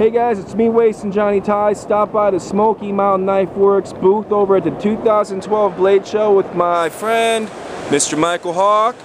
Hey guys, it's me, Waysun Johnny Tsai. Stop by the Smoky Mountain Knife Works booth over at the 2012 Blade Show with my friend, Mr. MYKEL HAWKE.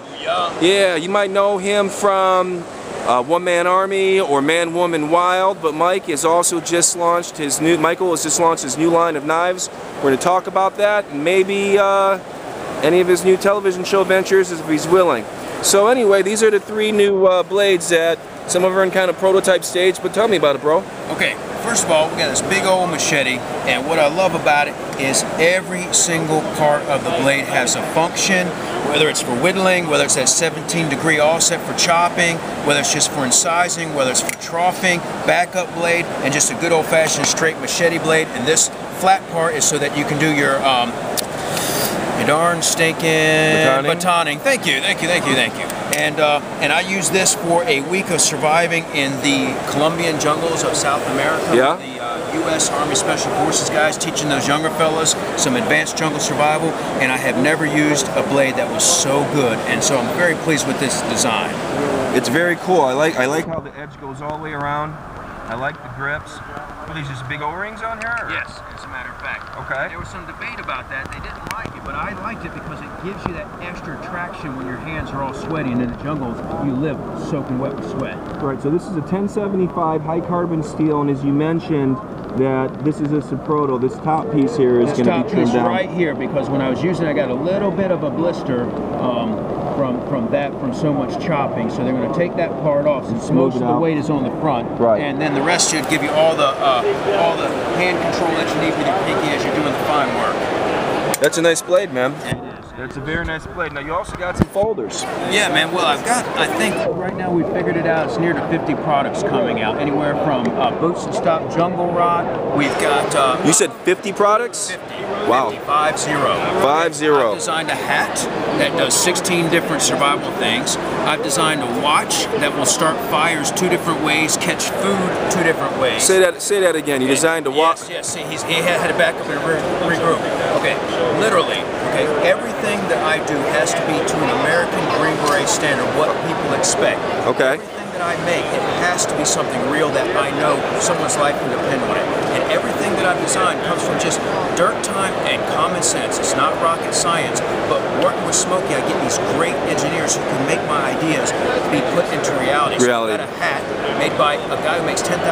Yeah, you might know him from One Man Army or Man Woman Wild, but Mike has also just launched his new, MYKEL has just launched his new line of knives. We're going to talk about that and maybe any of his new television show ventures if he's willing. So anyway, these are the three new blades that some of them are in kind of prototype stage, but tell me about it, bro. Okay, first of all, we got this big old machete, and what I love about it is every single part of the blade has a function, whether it's for whittling, whether it's that 17-degree offset for chopping, whether it's just for incising, whether it's for troughing, backup blade, and just a good old-fashioned straight machete blade. And this flat part is so that you can do your darn stinking batoning. Thank you. And I use this for a week of surviving in the Colombian jungles of South America. Yeah. The U.S. Army Special Forces guys teaching those younger fellas some advanced jungle survival, and I have never used a blade that was so good, and so I'm very pleased with this design. It's very cool. I like how the edge goes all the way around. I like the grips. Are these just big O-rings on here? Or? Yes, as a matter of fact. Okay. There was some debate about that. They didn't like it, but I liked it because it gives you that extra traction when your hands are all sweaty, and in the jungles you live soaking wet with sweat. Right, so this is a 1075 high carbon steel, and as you mentioned, that this is a Soproto. This top piece here is going to be trimmed down. Right here, because when I was using it, I got a little bit of a blister from so much chopping. So they're going to take that part off since most of the weight is on the front. Right. And then the rest should give you all the hand control that you need with your pinky as you're doing the fine work. That's a nice blade, man. It is. That's a very nice blade. Now you also got some folders. Yeah, man. Well, I think right now we figured it out. It's near to 50 products coming out. Anywhere from boots and stop jungle rod. We've got. You said 50 products? 50. Wow. 50. 50. I've designed a hat that does 16 different survival things. I've designed a watch that will start fires 2 different ways, catch food 2 different ways. Say that again. You designed a watch. Yes. See, he had to back up and regroup. Okay, literally. Okay, everything that I do has to be to an American Green Beret standard, what people expect. Okay. Everything that I make, it has to be something real that I know someone's life can depend on it. And everything that I've designed comes from just dirt time and common sense. It's not rocket science, but working with Smokey, I get these great engineers who can make my ideas be put into reality. So I got a hat made by a guy who makes $10,000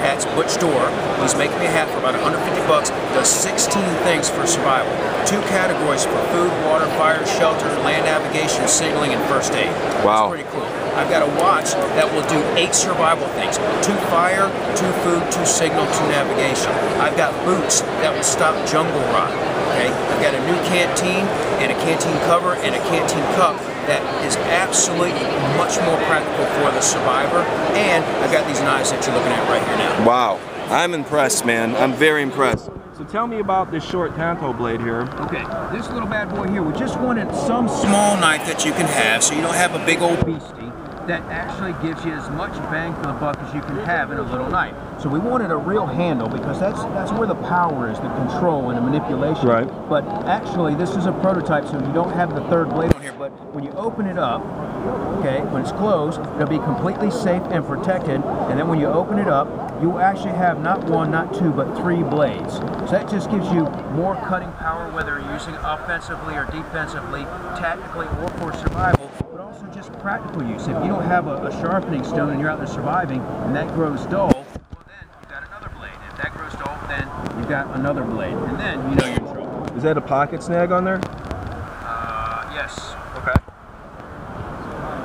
hats, Butch Door. He's making me a hat for about 150 bucks, does 16 things for survival. 2 categories for food, water, fire, shelter, land navigation, signaling, and first aid. Wow. It's pretty cool. I've got a watch that will do 8 survival things. 2 fire, 2 food, 2 signal, 2 navigation. I've got boots that will stop jungle rot. Okay? I've got a new canteen and a canteen cover and a canteen cup that is absolutely much more practical for the survivor. And I've got these knives that you're looking at right here now. Wow. I'm impressed, man. I'm very impressed. So tell me about this short tanto blade here. Okay, this little bad boy here, we just wanted some small knife that you can have so you don't have a big old beastie that actually gives you as much bang for the buck as you can have in a little knife. So we wanted a real handle because that's where the power is, the control and the manipulation. Right. But actually this is a prototype, so you don't have the 3rd blade on here, but when you open it up, okay, when it's closed, it'll be completely safe and protected, and then when you open it up, you actually have not 1, not 2, but 3 blades. So that just gives you more cutting power, whether you're using offensively or defensively, tactically or for survival, but also just practical use. If you don't have a sharpening stone and you're out there surviving and that grows dull, well then you've got another blade. If that grows dull, then you've got another blade. And then you know you're in trouble. Is that a pocket snag on there? Yes. Okay.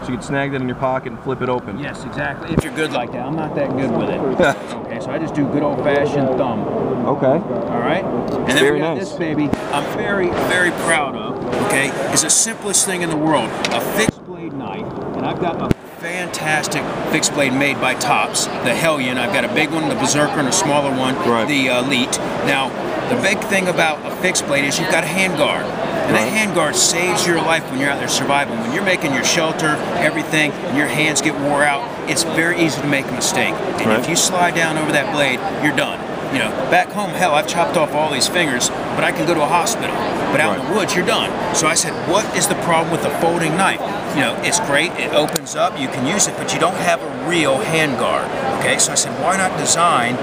So you can snag that in your pocket and flip it open. Yes, exactly. If you're good like that. I'm not that good with it. Okay, so I just do good old-fashioned thumb. Okay. All right? And then very we got nice. This baby I'm very, very proud of, okay, is the simplest thing in the world. A fixed blade knife, and I've got a fantastic fixed blade made by Tops, the Hellion. I've got a big one, the Berserker, and a smaller one, the Elite. Now, the big thing about a fixed blade is you've got a hand guard. And that hand guard saves your life when you're out there surviving. When you're making your shelter, everything, and your hands get wore out, it's very easy to make a mistake. And if you slide down over that blade, you're done. You know, back home, hell, I've chopped off all these fingers, but I can go to a hospital. but out in the woods, you're done. So I said, what is the problem with a folding knife? You know, it's great, it opens up, you can use it, but you don't have a real hand guard, okay? So I said, why not design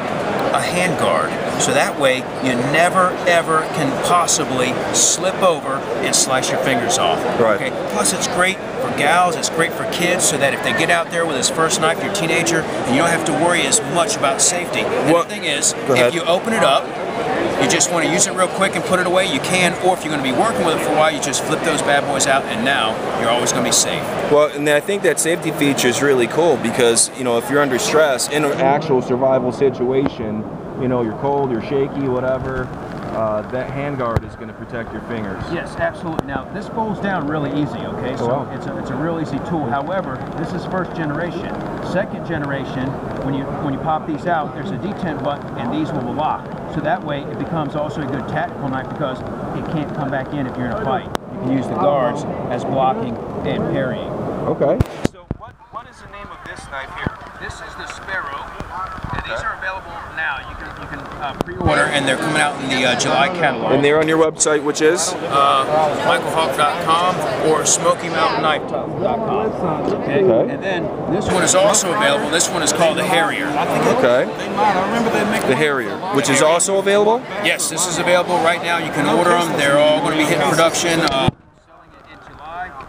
a hand guard? So that way, you never, ever can possibly slip over and slice your fingers off. Right. Okay? Plus, it's great for gals, it's great for kids, so that if they get out there with his first knife, you're a teenager, and you don't have to worry as much about safety. And the thing is, if you open it up, you just want to use it real quick and put it away, you can, or if you're going to be working with it for a while, you just flip those bad boys out, and now you're always going to be safe. Well, and I think that safety feature is really cool because, you know, if you're under stress in an actual survival situation, you know, you're cold, you're shaky, whatever, that hand guard is going to protect your fingers. Yes, absolutely. Now, this folds down really easy, okay? So it's a real easy tool. However, this is first generation. Second generation, when you pop these out, there's a detent button, and these will lock. So that way, it becomes also a good tactical knife because it can't come back in if you're in a fight. You can use the guards as blocking and parrying. Okay. So what is the name of this knife here? This is the Sparrow, and these are available now. You can pre-order, And they're coming out in the July catalog. And they're on your website, which is? MYKELHAWKE.com or SmokyMountainKnife.com. Okay? And then this one is also available. This one is called the Harrier. Okay. The Harrier, which is also available? Yes, this is available right now. You can order them. They're all going to be hitting production.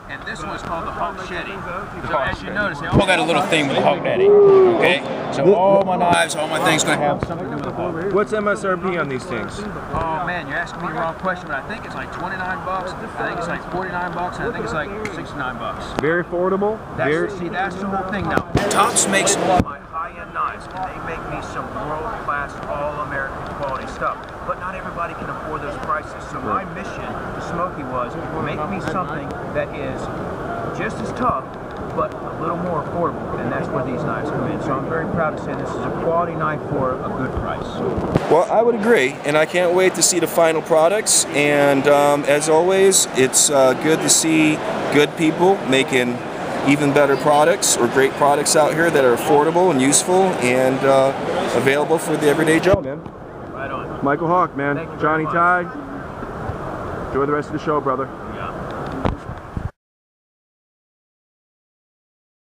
And this one's called the Hawk Shetty. So as you notice, they all got a little thing with the Hawk Daddy. Okay? So all my knives, all my things going to have something to do with the Hawk. What's MSRP on these things? Oh man, you're asking me the wrong question, but I think it's like 29 bucks. I think it's like 49 bucks, and I think it's like 69 bucks. Very affordable. See, that's the whole thing now. Tops makes my high-end knives, and they make me some world-class, all-American quality stuff. But not everybody can afford those prices. So my mission to Smoky was make me something that is just as tough, but a little more affordable, and that's where these knives come in. So I'm very proud to say this is a quality knife for a good price. Well, I would agree, and I can't wait to see the final products. And as always, it's good to see good people making even better products or great products out here that are affordable and useful and available for the everyday Joe, man. Right on. MYKEL HAWKE, man. Johnny Tsai. Enjoy the rest of the show, brother.